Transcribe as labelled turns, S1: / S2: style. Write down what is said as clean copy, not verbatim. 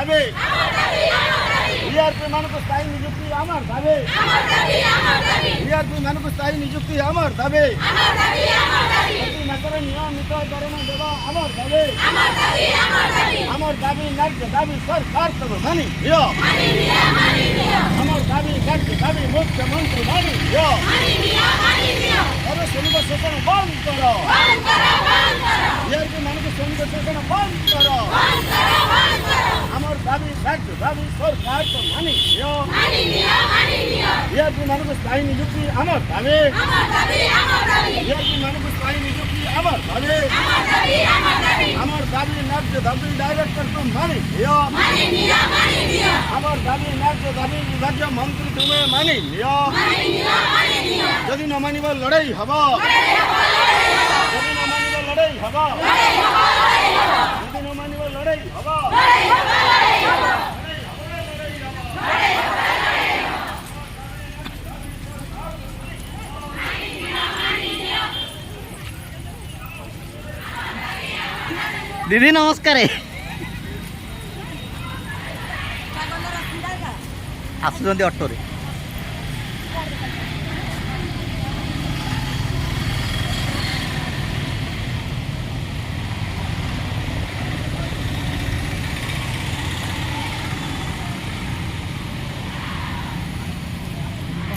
S1: দাবি বিআরপি মানুষ স্থায়ী নিযুক্তি আমার দাবি বিআরপি মানুষ স্থায়ী নিযুক্তি আমার দাবি প্রতি মাসের নিয়মিত দরমা দেওয়া আমার দাবি আমার দাবি ন্যায্য দাবি সরকার তবে মানি দিও আমার দাবি ন্যায্য দাবি মুখ্যমন্ত্রী মানি দিও তবে শ্রমিক শোষণ বন্ধ করো বিআরপি মানুষ শ্রমিক শোষণ বন্ধ করো আমার দাবি ন্যায্য দাবি সরকার তো মানি দিও বিআরপি মানুষ স্থায়ী নিযুক্তি আমার দাবি বিআরপি মানুষ স্থায়ী নিযুক্তি আমার দাবি আমার দাবি ন্যায্য দাবি ডাইরেক্টর তো মানি দিও আমার দাবি ন্যায্য দাবি বিভাগীয় মন্ত্রী তুমি মানি দিও যদি ন মানিব লড়াই হব যদি ন মানিব লড়াই হব যদি ন মানিব লড়াই হব
S2: দিদি নমস্কারে আসুଛନ୍ତି ଅଟୋରେ